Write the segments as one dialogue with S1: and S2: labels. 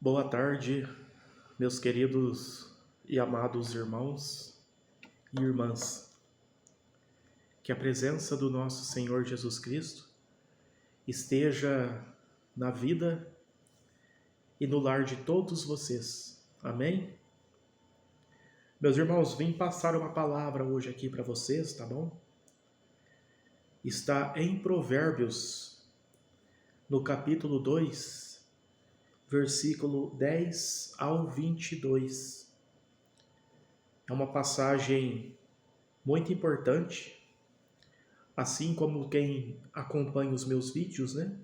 S1: Boa tarde, meus queridos e amados irmãos e irmãs. Que a presença do nosso Senhor Jesus Cristo esteja na vida e no lar de todos vocês. Amém? Meus irmãos, vim passar uma palavra hoje aqui para vocês, tá bom? Está em Provérbios, no capítulo 2, versículo 10 ao 22. É uma passagem muito importante, assim como quem acompanha os meus vídeos, né?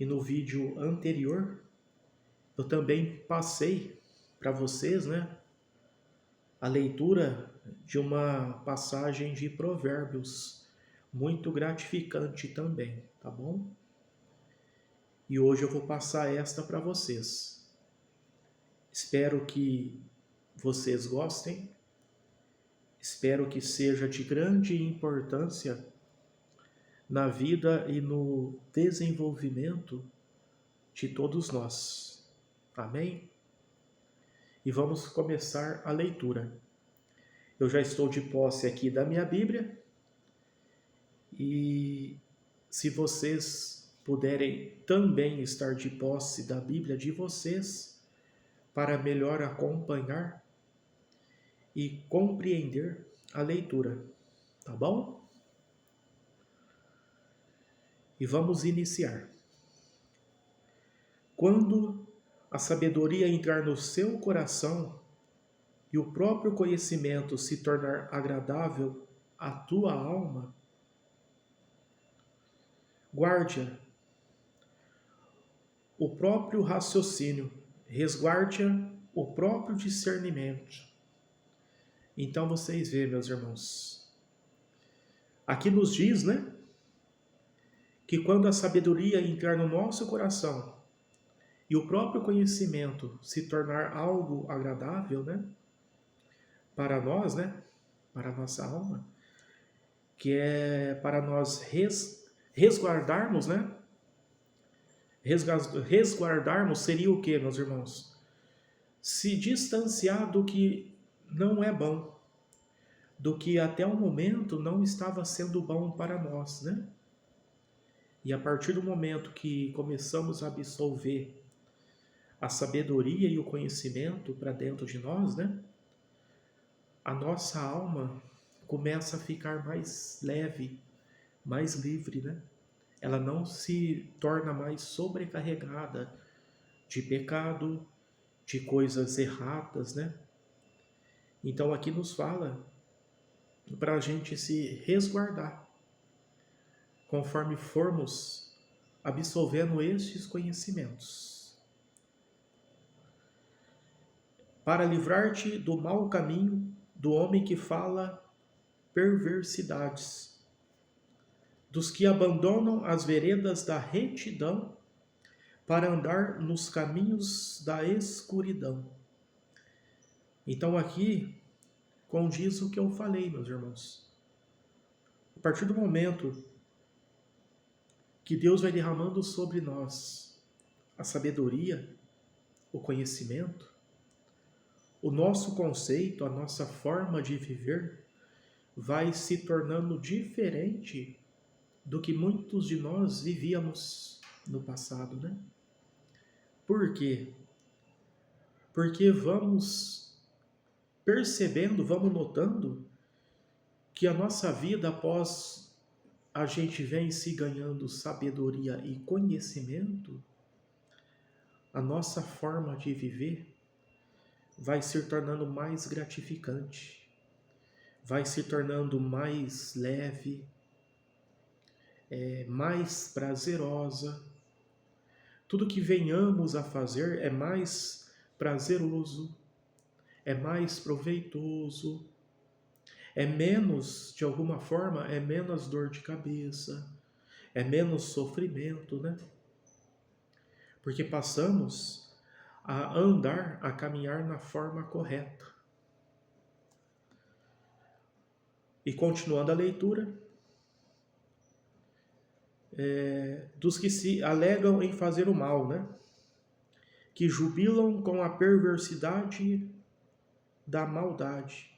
S1: E no vídeo anterior, eu também passei para vocês, né? A leitura de uma passagem de Provérbios, muito gratificante também, tá bom? E hoje eu vou passar esta para vocês. Espero que vocês gostem, espero que seja de grande importância na vida e no desenvolvimento de todos nós. Amém? E vamos começar a leitura. Eu já estou de posse aqui da minha Bíblia e se vocês puderem também estar de posse da Bíblia de vocês para melhor acompanhar e compreender a leitura, tá bom? E vamos iniciar. Quando a sabedoria entrar no seu coração e o próprio conhecimento se tornar agradável à tua alma, guarde-a o próprio raciocínio, resguarde-a o próprio discernimento. Então vocês veem, meus irmãos, aqui nos diz, né, que quando a sabedoria entrar no nosso coração e o próprio conhecimento se tornar algo agradável, né, para nós, né, para a nossa alma, que é para nós resguardarmos, né? Resguardarmos seria o que, meus irmãos? Se distanciar do que não é bom, do que até o momento não estava sendo bom para nós, né? E a partir do momento que começamos a absorver a sabedoria e o conhecimento para dentro de nós, né? A nossa alma começa a ficar mais leve, mais livre, né? Ela não se torna mais sobrecarregada de pecado, de coisas erradas, né? Então aqui nos fala para a gente se resguardar, conforme formos absorvendo estes conhecimentos. Para livrar-te do mau caminho do homem que fala perversidades, dos que abandonam as veredas da retidão para andar nos caminhos da escuridão. Então aqui condiz o que eu falei, meus irmãos. A partir do momento que Deus vai derramando sobre nós a sabedoria, o conhecimento, o nosso conceito, a nossa forma de viver vai se tornando diferente do que muitos de nós vivíamos no passado, né? Por quê? Porque vamos percebendo, vamos notando que a nossa vida, após a gente vem se ganhando sabedoria e conhecimento, a nossa forma de viver vai se tornando mais gratificante, vai se tornando mais leve, mais prazerosa. Tudo que venhamos a fazer é mais prazeroso, é mais proveitoso, é menos, de alguma forma, é menos dor de cabeça, é menos sofrimento, né? Porque passamos a andar, a caminhar na forma correta. E continuando a leitura, dos que se alegam em fazer o mal, né? que jubilam com a perversidade da maldade,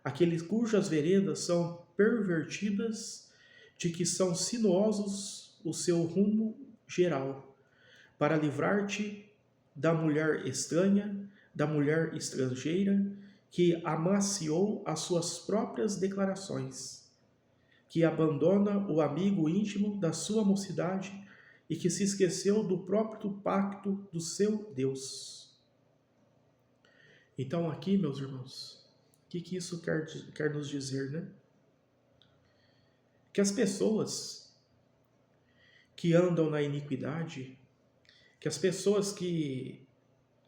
S1: aqueles cujas veredas são pervertidas, de que são sinuosos o seu rumo geral, para livrar-te da mulher estranha, da mulher estrangeira, que amaciou as suas próprias declarações, que abandona o amigo íntimo da sua mocidade e que se esqueceu do próprio pacto do seu Deus. Então aqui, meus irmãos, o que isso quer nos dizer, né? Que as pessoas que andam na iniquidade, que as pessoas que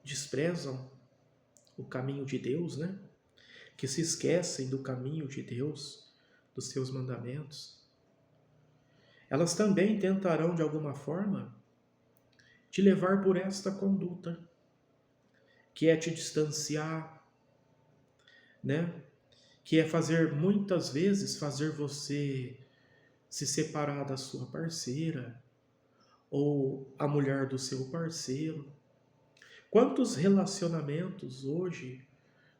S1: desprezam o caminho de Deus, né? Que se esquecem do caminho de Deus, dos seus mandamentos, elas também tentarão de alguma forma te levar por esta conduta, que é te distanciar, né? Que é muitas vezes fazer você se separar da sua parceira ou a mulher do seu parceiro. Quantos relacionamentos hoje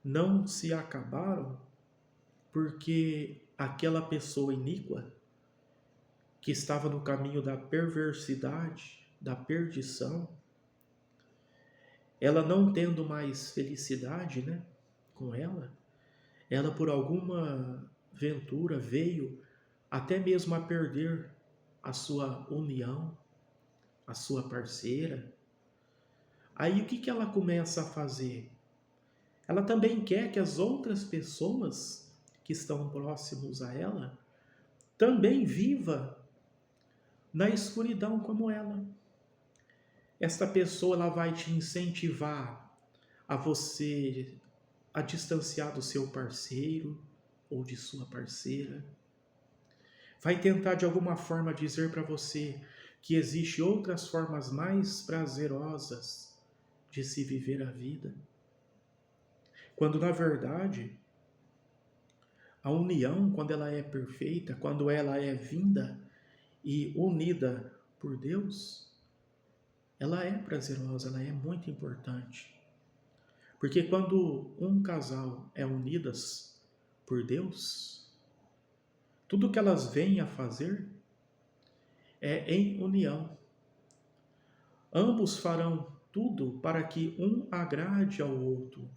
S1: não se acabaram porque aquela pessoa iníqua que estava no caminho da perversidade, da perdição, ela não tendo mais felicidade, né, com ela por alguma ventura veio até mesmo a perder a sua união, a sua parceira. Aí o que ela começa a fazer? Ela também quer que as outras pessoas que estão próximos a ela também viva na escuridão como ela. Esta pessoa ela vai te incentivar a você a distanciar do seu parceiro ou de sua parceira. Vai tentar de alguma forma dizer para você que existem outras formas mais prazerosas de se viver a vida. Quando na verdade a união, quando ela é perfeita, quando ela é vinda e unida por Deus, ela é prazerosa, ela é muito importante. Porque quando um casal é unidas por Deus, tudo que elas vêm a fazer é em união. Ambos farão tudo para que um agrade ao outro.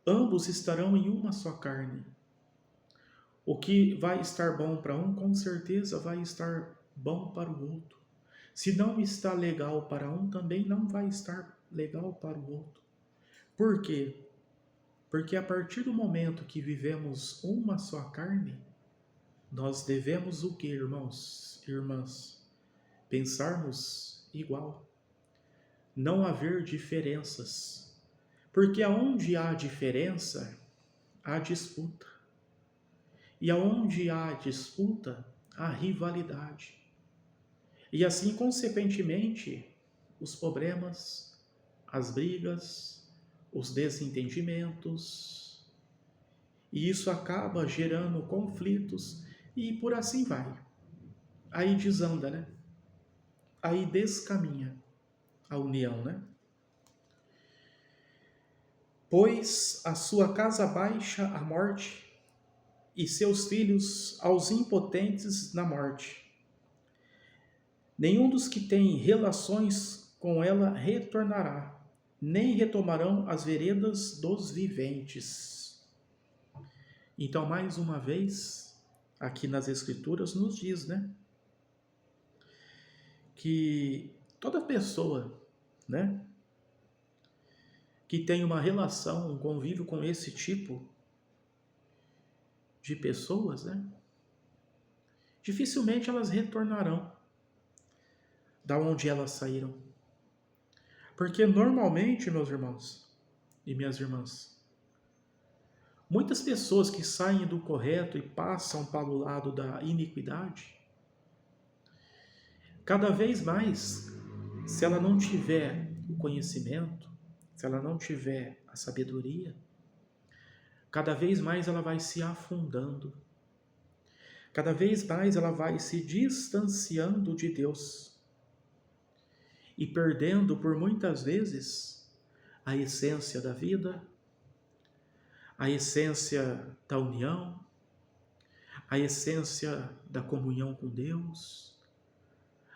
S1: Ambos estarão em uma só carne. O que vai estar bom para um, com certeza vai estar bom para o outro. Se não está legal para um, também não vai estar legal para o outro. Por quê? Porque a partir do momento que vivemos uma só carne, nós devemos o que, irmãos, irmãs? Pensarmos igual. Não haver diferenças. Porque aonde há diferença, há disputa. E aonde há disputa, há rivalidade. E assim, consequentemente, os problemas, as brigas, os desentendimentos. E isso acaba gerando conflitos e por assim vai. Aí desanda, né? Aí descaminha a união, né? Pois a sua casa baixa a morte e seus filhos aos impotentes na morte. Nenhum dos que tem relações com ela retornará, nem retomarão as veredas dos viventes. Então, mais uma vez, aqui nas Escrituras nos diz, né? Que toda pessoa, né? Que tem uma relação, um convívio com esse tipo de pessoas, né? Dificilmente elas retornarão da onde elas saíram. Porque normalmente, meus irmãos e minhas irmãs, muitas pessoas que saem do correto e passam para o lado da iniquidade, cada vez mais, se ela não tiver o conhecimento, se ela não tiver a sabedoria, cada vez mais ela vai se afundando. Cada vez mais ela vai se distanciando de Deus. e perdendo por muitas vezes a essência da vida, a essência da união, a essência da comunhão com Deus,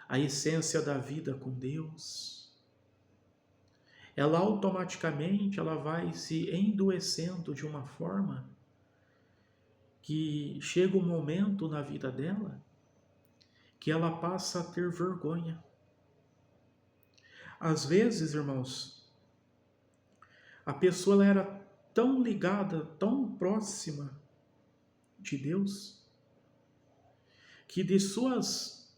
S1: a essência da vida com Deus. Ela automaticamente vai se endoecendo de uma forma que chega um momento na vida dela que ela passa a ter vergonha. Às vezes, irmãos, a pessoa ela era tão ligada, tão próxima de Deus, que de suas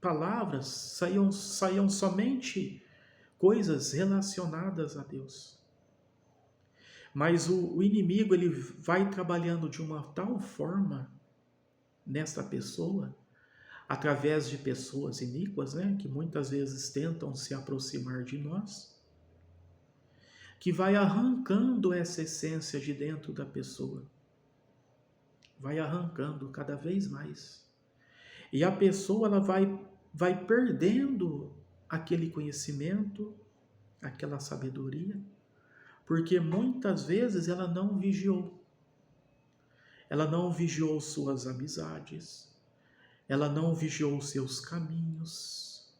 S1: palavras saíam somente coisas relacionadas a Deus. Mas o inimigo ele vai trabalhando de uma tal forma nesta pessoa, através de pessoas iníquas, né, que muitas vezes tentam se aproximar de nós, que vai arrancando essa essência de dentro da pessoa. Vai arrancando cada vez mais. E a pessoa ela vai perdendo aquele conhecimento, aquela sabedoria, porque muitas vezes ela não vigiou. Ela não vigiou suas amizades, ela não vigiou seus caminhos.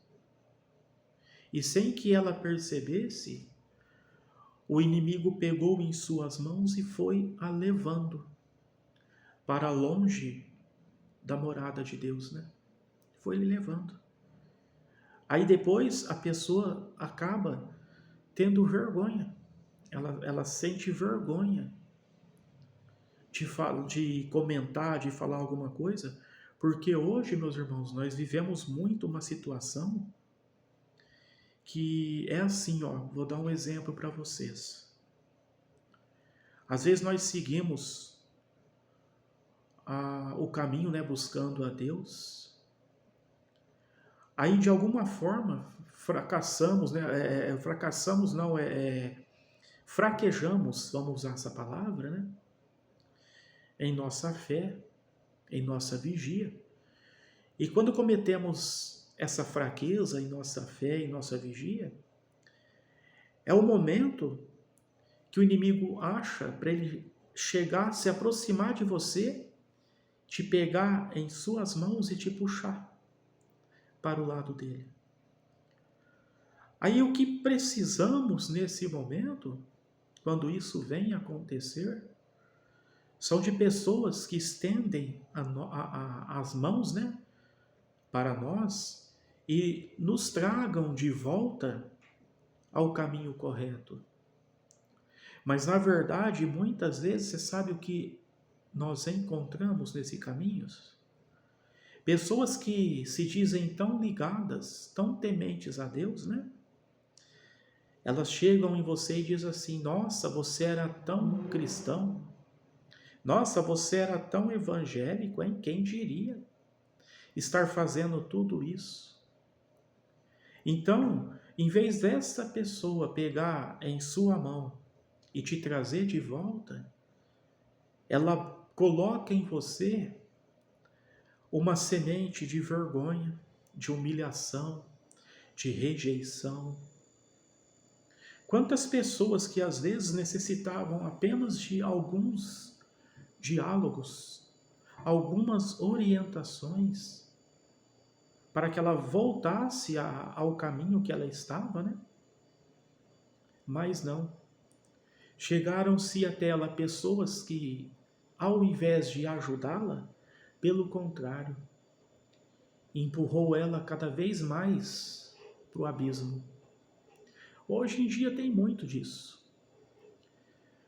S1: E sem que ela percebesse, o inimigo pegou em suas mãos e foi a levando para longe da morada de Deus, né? Foi lhe levando. Aí depois a pessoa acaba tendo vergonha. Ela sente vergonha de comentar, de falar alguma coisa, porque hoje, meus irmãos, nós vivemos muito uma situação que é assim, ó, vou dar um exemplo para vocês. Às vezes nós seguimos o caminho, né, buscando a Deus, aí de alguma forma fracassamos, né, fraquejamos, vamos usar essa palavra, né, em nossa fé, em nossa vigia. E quando cometemos essa fraqueza em nossa fé, em nossa vigia, é o momento que o inimigo acha para ele chegar, se aproximar de você, te pegar em suas mãos e te puxar para o lado dele. Aí o que precisamos nesse momento, quando isso vem acontecer, são de pessoas que estendem as mãos, né, para nós e nos tragam de volta ao caminho correto. Mas na verdade, muitas vezes, você sabe o que nós encontramos nesse caminho? Pessoas que se dizem tão ligadas, tão tementes a Deus, né? Elas chegam em você e dizem assim: nossa, você era tão cristão, nossa, você era tão evangélico, hein? Quem diria estar fazendo tudo isso? Então, em vez dessa pessoa pegar em sua mão e te trazer de volta, ela coloca em você uma semente de vergonha, de humilhação, de rejeição. Quantas pessoas que às vezes necessitavam apenas de alguns diálogos, algumas orientações, para que ela voltasse ao caminho que ela estava, né? Mas não. Chegaram-se até ela pessoas que, ao invés de ajudá-la, pelo contrário, empurrou ela cada vez mais para o abismo. Hoje em dia tem muito disso.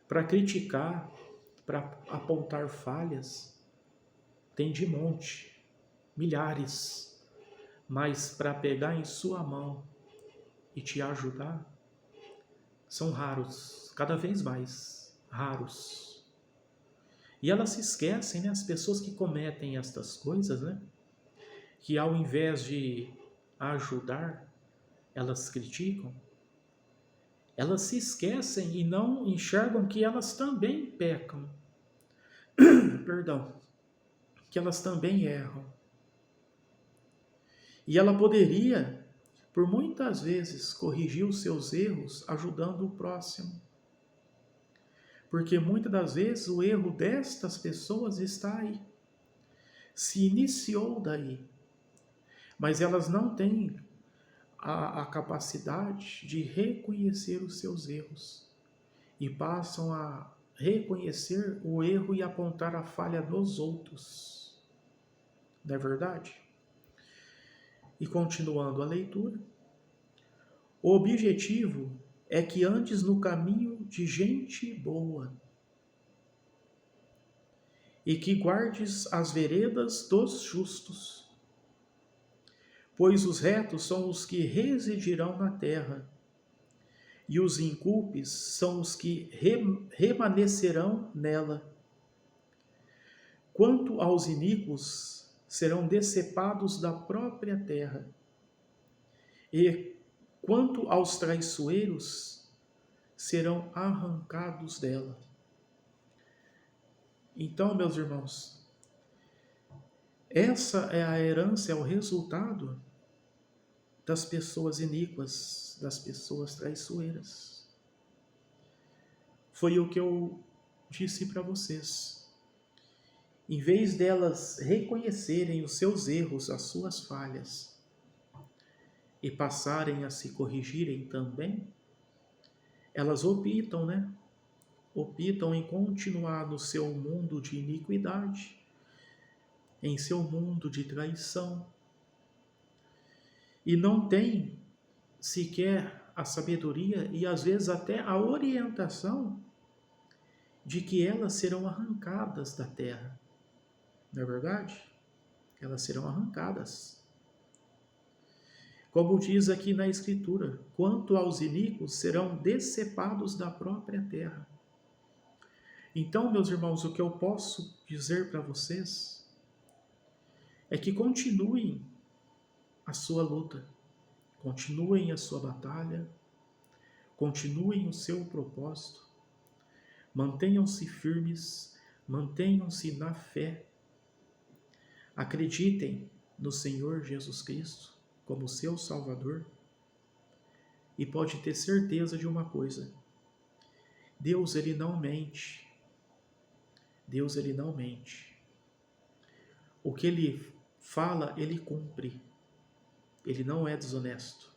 S1: Para criticar, para apontar falhas, tem de monte, milhares. Mas para pegar em sua mão e te ajudar, são raros, cada vez mais raros. E elas se esquecem, né? As pessoas que cometem estas coisas, né? Que ao invés de ajudar, elas criticam. Elas se esquecem e não enxergam que elas também pecam. Perdão. Que elas também erram. E ela poderia por muitas vezes corrigir os seus erros ajudando o próximo. Porque muitas das vezes o erro destas pessoas está aí. Se iniciou daí. Mas elas não têm a capacidade de reconhecer os seus erros. E passam a reconhecer o erro e apontar a falha nos outros. Não é verdade? E continuando a leitura, o objetivo é que andes no caminho de gente boa e que guardes as veredas dos justos, pois os retos são os que residirão na terra, e os íncupes são os que remanescerão nela. Quanto aos iníquos, serão decepados da própria terra, e quanto aos traiçoeiros, serão arrancados dela. Então, meus irmãos, essa é a herança, é o resultado das pessoas iníquas, das pessoas traiçoeiras. Foi o que eu disse para vocês. Em vez delas reconhecerem os seus erros, as suas falhas, e passarem a se corrigirem também, elas optam, optam em continuar no seu mundo de iniquidade, em seu mundo de traição, e não tem sequer a sabedoria e às vezes até a orientação de que elas serão arrancadas da terra. Não é verdade? Elas serão arrancadas. Como diz aqui na Escritura, quanto aos iníquos serão decepados da própria terra. Então, meus irmãos, o que eu posso dizer para vocês é que continuem a sua luta, continuem a sua batalha, continuem o seu propósito, mantenham-se firmes, mantenham-se na fé, acreditem no Senhor Jesus Cristo como seu Salvador e pode ter certeza de uma coisa: Deus, ele não mente. Deus, ele não mente. O que ele fala, ele cumpre. Ele não é desonesto,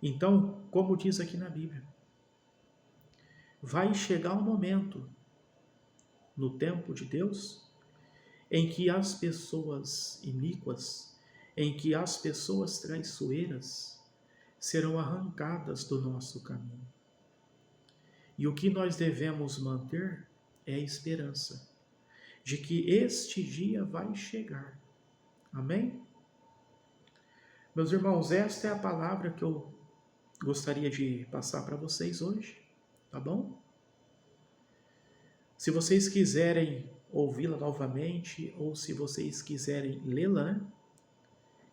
S1: Então, como diz aqui na Bíblia, vai chegar um momento no tempo de Deus em que as pessoas iníquas, em que as pessoas traiçoeiras serão arrancadas do nosso caminho. E o que nós devemos manter é a esperança de que este dia vai chegar. Amém? Meus irmãos, esta é a palavra que eu gostaria de passar para vocês hoje, tá bom? Se vocês quiserem ouvi-la novamente, ou se vocês quiserem lê-la,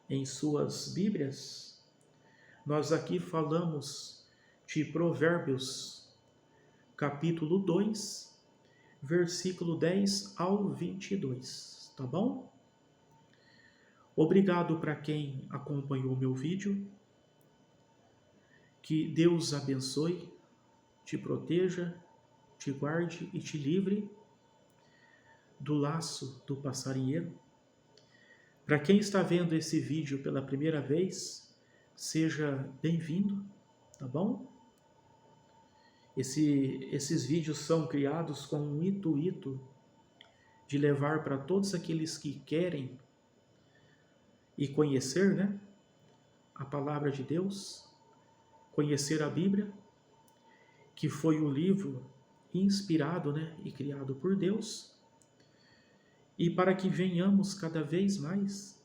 S1: em suas Bíblias, nós aqui falamos de Provérbios, capítulo 2, versículo 10 ao 22, tá bom? Obrigado para quem acompanhou o meu vídeo. Que Deus abençoe, te proteja, te guarde e te livre do laço do passarinheiro. Para quem está vendo esse vídeo pela primeira vez, seja bem-vindo, tá bom? Esses vídeos são criados com o intuito de levar para todos aqueles que querem e conhecer, a palavra de Deus, conhecer a Bíblia, que foi o livro inspirado, e criado por Deus, e para que venhamos cada vez mais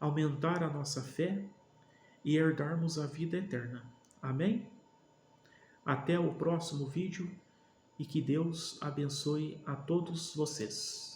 S1: aumentar a nossa fé e herdarmos a vida eterna. Amém? Até o próximo vídeo e que Deus abençoe a todos vocês.